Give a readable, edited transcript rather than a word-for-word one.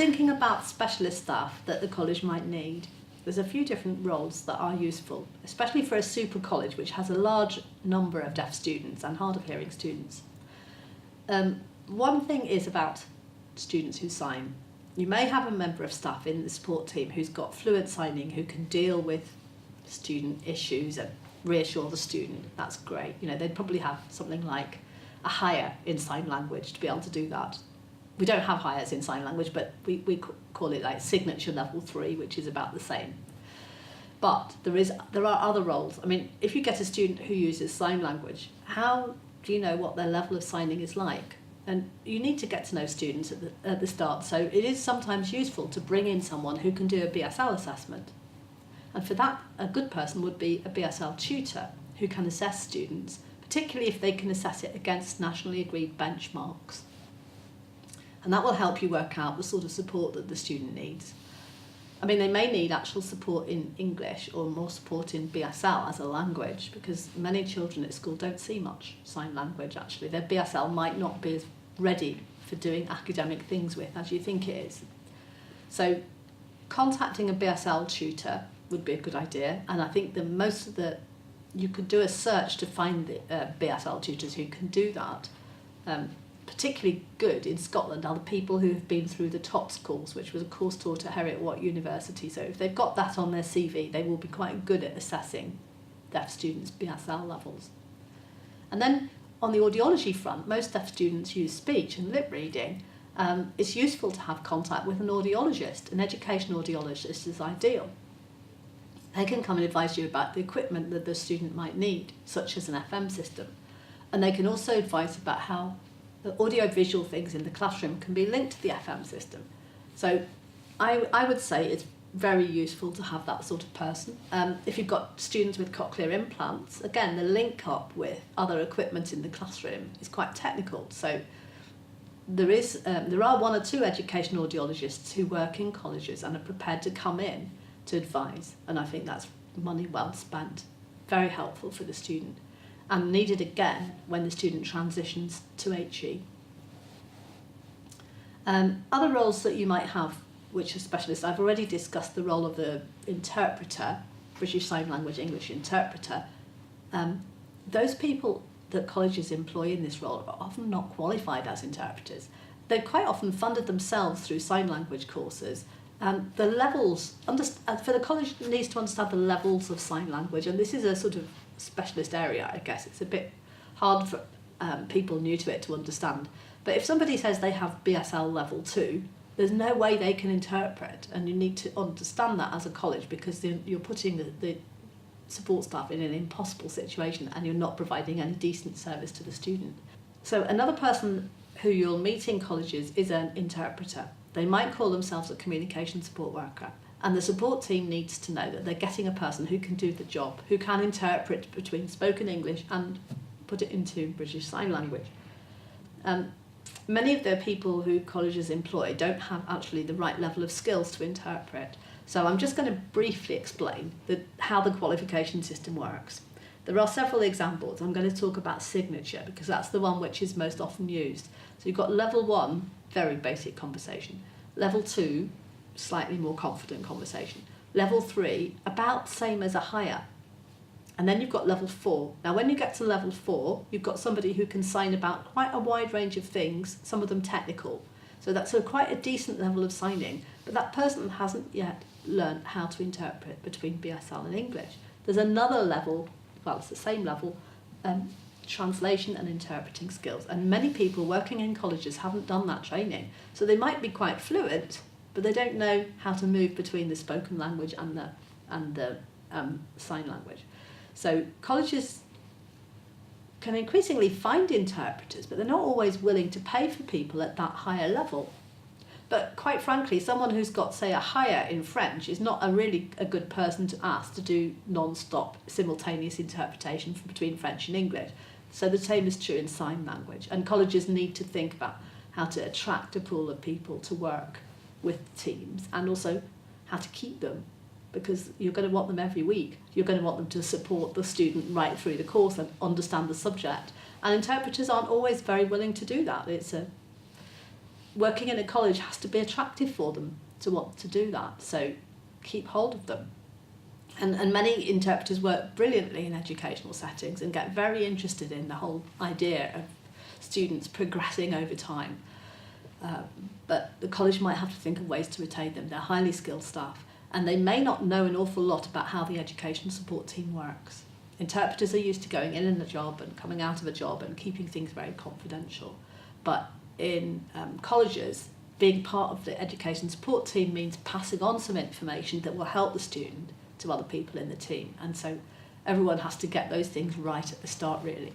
thinking about specialist staff that the college might need, there's a few different roles that are useful, especially for a super college which has a large number of deaf students and hard of hearing students. One thing is about students who sign. You may have a member of staff in the support team who's got fluent signing, who can deal with student issues and reassure the student. That's great. You know, they'd probably have something like a higher in sign language to be able to do that. We don't have hires in sign language, but we call it like signature level 3, which is about the same. But there are other roles. I mean, if you get a student who uses sign language, how do you know what their level of signing is like? And you need to get to know students at the start, so it is sometimes useful to bring in someone who can do a BSL assessment. And for that, a good person would be a BSL tutor who can assess students, particularly if they can assess it against nationally agreed benchmarks. And that will help you work out the sort of support that the student needs. I mean, they may need actual support in English or more support in BSL as a language, because many children at school don't see much sign language actually. Their BSL might not be as ready for doing academic things with as you think it is. So contacting a BSL tutor would be a good idea, and I think that you could do a search to find the BSL tutors who can do that. Particularly good in Scotland are the people who have been through the TOPS course, which was a course taught at Heriot-Watt University. So if they've got that on their CV, they will be quite good at assessing deaf students' BSL levels. And then on the audiology front, most deaf students use speech and lip reading. It's useful to have contact with an audiologist. An education audiologist is ideal. They can come and advise you about the equipment that the student might need, such as an FM system. And they can also advise about how the audio-visual things in the classroom can be linked to the FM system. So I would say it's very useful to have that sort of person. If you've got students with cochlear implants, again, the link up with other equipment in the classroom is quite technical. So there are 1 or 2 education audiologists who work in colleges and are prepared to come in to advise, and I think that's money well spent, very helpful for the student, and needed again when the student transitions to HE. Other roles that you might have, which are specialists, I've already discussed the role of the interpreter, British Sign Language English interpreter. Those people that colleges employ in this role are often not qualified as interpreters. They've quite often funded themselves through sign language courses. The levels, for the college needs to understand the levels of sign language, and this is a sort of specialist area, I guess. It's a bit hard for people new to it to understand. But if somebody says they have BSL level 2, there's no way they can interpret, and you need to understand that as a college, because you're putting the support staff in an impossible situation and you're not providing any decent service to the student. So another person who you'll meet in colleges is an interpreter. They might call themselves a communication support worker, and the support team needs to know that they're getting a person who can do the job, who can interpret between spoken English and put it into British Sign Language. Many of the people who colleges employ don't have actually the right level of skills to interpret. So I'm just going to briefly explain how the qualification system works. There are several examples. I'm going to talk about signature because that's the one which is most often used. So you've got level 1, very basic conversation. Level 2, slightly more confident conversation. Level 3, about the same as a higher. And then you've got level 4. Now when you get to level 4, you've got somebody who can sign about quite a wide range of things, some of them technical. So that's quite a decent level of signing, but that person hasn't yet learned how to interpret between BSL and English. There's another level, well, it's the same level, translation and interpreting skills. And many people working in colleges haven't done that training. So they might be quite fluent, but they don't know how to move between the spoken language and the sign language. So colleges can increasingly find interpreters, but they're not always willing to pay for people at that higher level. But quite frankly, someone who's got, say, a higher in French is not really a good person to ask to do non-stop simultaneous interpretation between French and English. So the same is true in sign language. And colleges need to think about how to attract a pool of people to work with teams, and also how to keep them, because you're going to want them every week. You're going to want them to support the student right through the course and understand the subject. And interpreters aren't always very willing to do that. working in a college has to be attractive for them to want to do that. So keep hold of them. And many interpreters work brilliantly in educational settings and get very interested in the whole idea of students progressing over time. But the college might have to think of ways to retain them. They're highly skilled staff, and they may not know an awful lot about how the education support team works. Interpreters are used to going in a job and coming out of a job and keeping things very confidential. But in colleges, being part of the education support team means passing on some information that will help the student to other people in the team. And so everyone has to get those things right at the start, really.